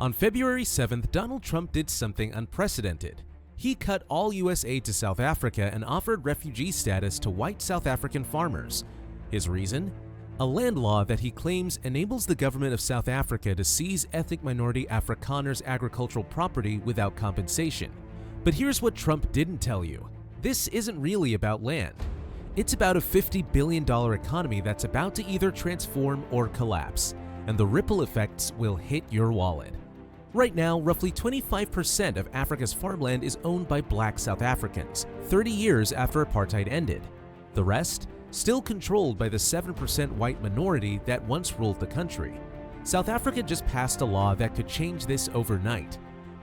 On February 7th, Donald Trump did something unprecedented. He cut all U.S. aid to South Africa and offered refugee status to white South African farmers. His reason? A land law that he claims enables the government of South Africa to seize ethnic minority Afrikaners' agricultural property without compensation. But here's what Trump didn't tell you. This isn't really about land. It's about a $50 billion economy that's about to either transform or collapse, and the ripple effects will hit your wallet. Right now, roughly 25% of Africa's farmland is owned by black South Africans, 30 years after apartheid ended. The rest, still controlled by the 7% white minority that once ruled the country. South Africa just passed a law that could change this overnight.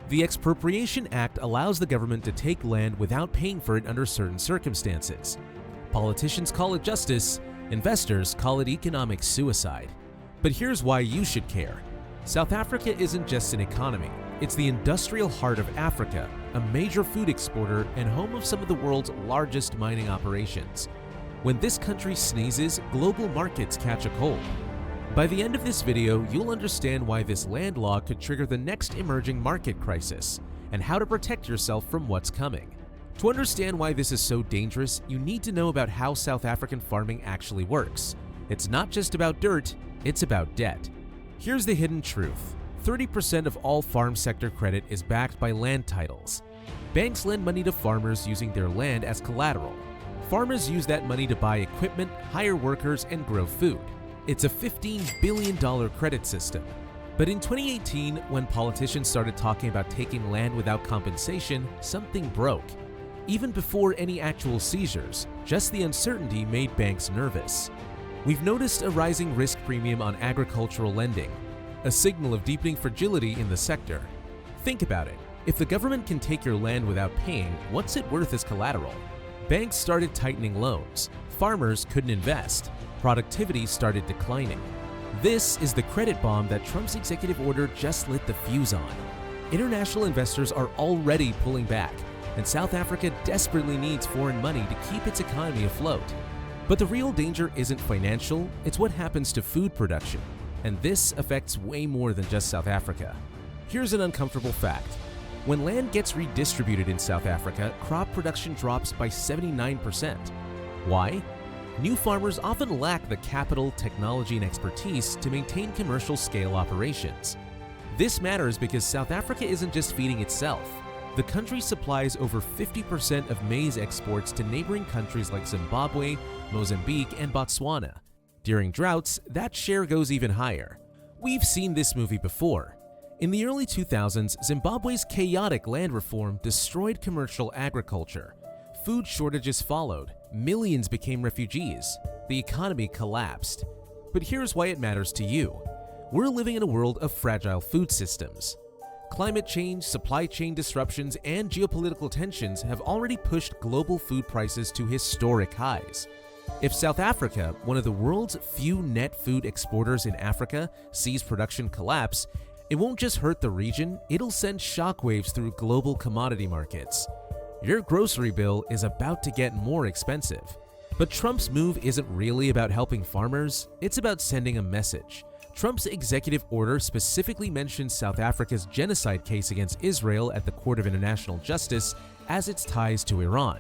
The Expropriation Act allows the government to take land without paying for it under certain circumstances. Politicians call it justice, investors call it economic suicide. But here's why you should care. South Africa isn't just an economy, it's the industrial heart of Africa, a major food exporter and home of some of the world's largest mining operations. When this country sneezes, global markets catch a cold. By the end of this video, you'll understand why this land law could trigger the next emerging market crisis, and how to protect yourself from what's coming. To understand why this is so dangerous, you need to know about how South African farming actually works. It's not just about dirt, it's about debt. Here's the hidden truth. 30% of all farm sector credit is backed by land titles. Banks lend money to farmers using their land as collateral. Farmers use that money to buy equipment, hire workers, and grow food. It's a $15 billion credit system. But in 2018, when politicians started talking about taking land without compensation, something broke. Even before any actual seizures, just the uncertainty made banks nervous. We've noticed a rising risk premium on agricultural lending, a signal of deepening fragility in the sector. Think about it. If the government can take your land without paying, what's it worth as collateral? Banks started tightening loans. Farmers couldn't invest. Productivity started declining. This is the credit bomb that Trump's executive order just lit the fuse on. International investors are already pulling back, and South Africa desperately needs foreign money to keep its economy afloat. But the real danger isn't financial, it's what happens to food production. And this affects way more than just South Africa. Here's an uncomfortable fact. When land gets redistributed in South Africa, crop production drops by 79%. Why? New farmers often lack the capital, technology, and expertise to maintain commercial scale operations. This matters because South Africa isn't just feeding itself. The country supplies over 50% of maize exports to neighboring countries like Zimbabwe, Mozambique, and Botswana. During droughts, that share goes even higher. We've seen this movie before. In the early 2000s, Zimbabwe's chaotic land reform destroyed commercial agriculture. Food shortages followed, millions became refugees, the economy collapsed. But here's why it matters to you. We're living in a world of fragile food systems. Climate change, supply chain disruptions, and geopolitical tensions have already pushed global food prices to historic highs. If South Africa, one of the world's few net food exporters in Africa, sees production collapse, it won't just hurt the region, it'll send shockwaves through global commodity markets. Your grocery bill is about to get more expensive. But Trump's move isn't really about helping farmers, it's about sending a message. Trump's executive order specifically mentions South Africa's genocide case against Israel at the Court of International Justice as its ties to Iran.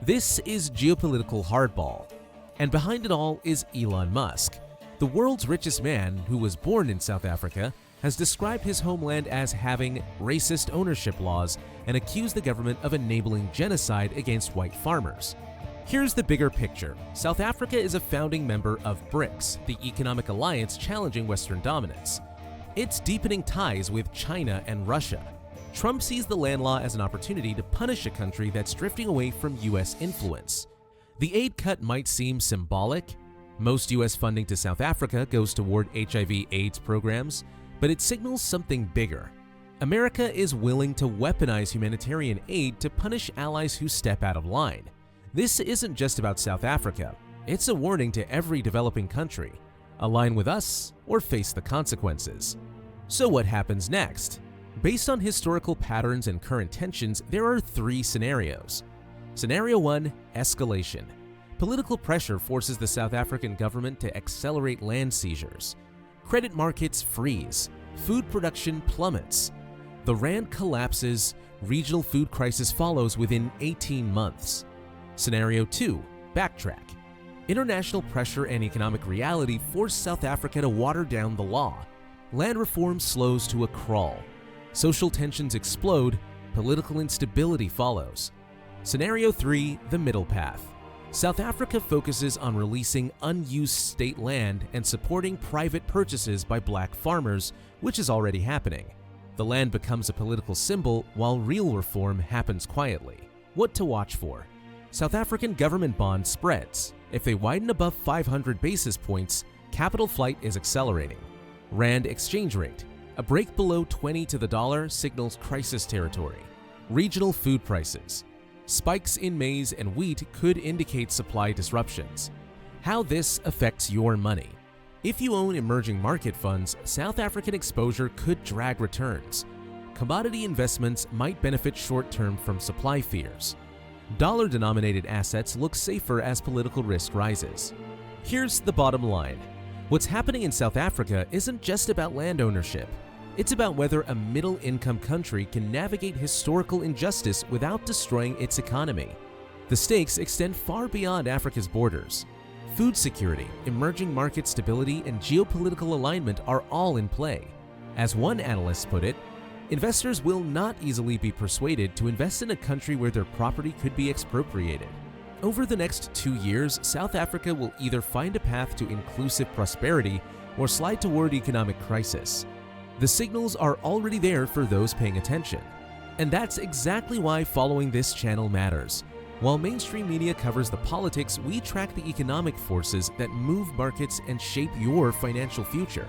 This is geopolitical hardball. And behind it all is Elon Musk. The world's richest man, who was born in South Africa, has described his homeland as having racist ownership laws and accused the government of enabling genocide against white farmers. Here's the bigger picture. South Africa is a founding member of BRICS, the economic alliance challenging Western dominance. It's deepening ties with China and Russia. Trump sees the land law as an opportunity to punish a country that's drifting away from US influence. The aid cut might seem symbolic. Most US funding to South Africa goes toward HIV/AIDS programs, but it signals something bigger. America is willing to weaponize humanitarian aid to punish allies who step out of line. This isn't just about South Africa, it's a warning to every developing country. Align with us or face the consequences. So what happens next? Based on historical patterns and current tensions, there are 3 scenarios. Scenario 1, escalation. Political pressure forces the South African government to accelerate land seizures. Credit markets freeze. food production plummets. The rand collapses, regional food crisis follows within 18 months. Scenario 2, backtrack. International pressure and economic reality force South Africa to water down the law. Land reform slows to a crawl. Social tensions explode, political instability follows. Scenario 3, the middle path. South Africa focuses on releasing unused state land and supporting private purchases by black farmers, which is already happening. The land becomes a political symbol while real reform happens quietly. What to watch for? South African government bond spreads. If they widen above 500 basis points, capital flight is accelerating. Rand exchange rate. A break below 20 to the dollar signals crisis territory. Regional food prices. Spikes in maize and wheat could indicate supply disruptions. How this affects your money. If you own emerging market funds, South African exposure could drag returns. Commodity investments might benefit short-term from supply fears. Dollar-denominated assets look safer as political risk rises. Here's the bottom line. What's happening in South Africa isn't just about land ownership. It's about whether a middle-income country can navigate historical injustice without destroying its economy. The stakes extend far beyond Africa's borders. Food security, emerging market stability, and geopolitical alignment are all in play. As one analyst put it, investors will not easily be persuaded to invest in a country where their property could be expropriated. Over the next 2 years, South Africa will either find a path to inclusive prosperity or slide toward economic crisis. The signals are already there for those paying attention. And that's exactly why following this channel matters. While mainstream media covers the politics, we track the economic forces that move markets and shape your financial future.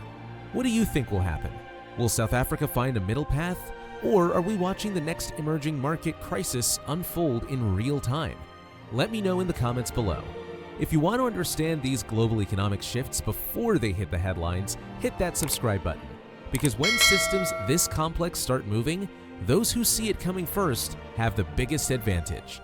What do you think will happen? Will South Africa find a middle path? Or are we watching the next emerging market crisis unfold in real time? Let me know in the comments below. If you want to understand these global economic shifts before they hit the headlines, hit that subscribe button. Because when systems this complex start moving, those who see it coming first have the biggest advantage.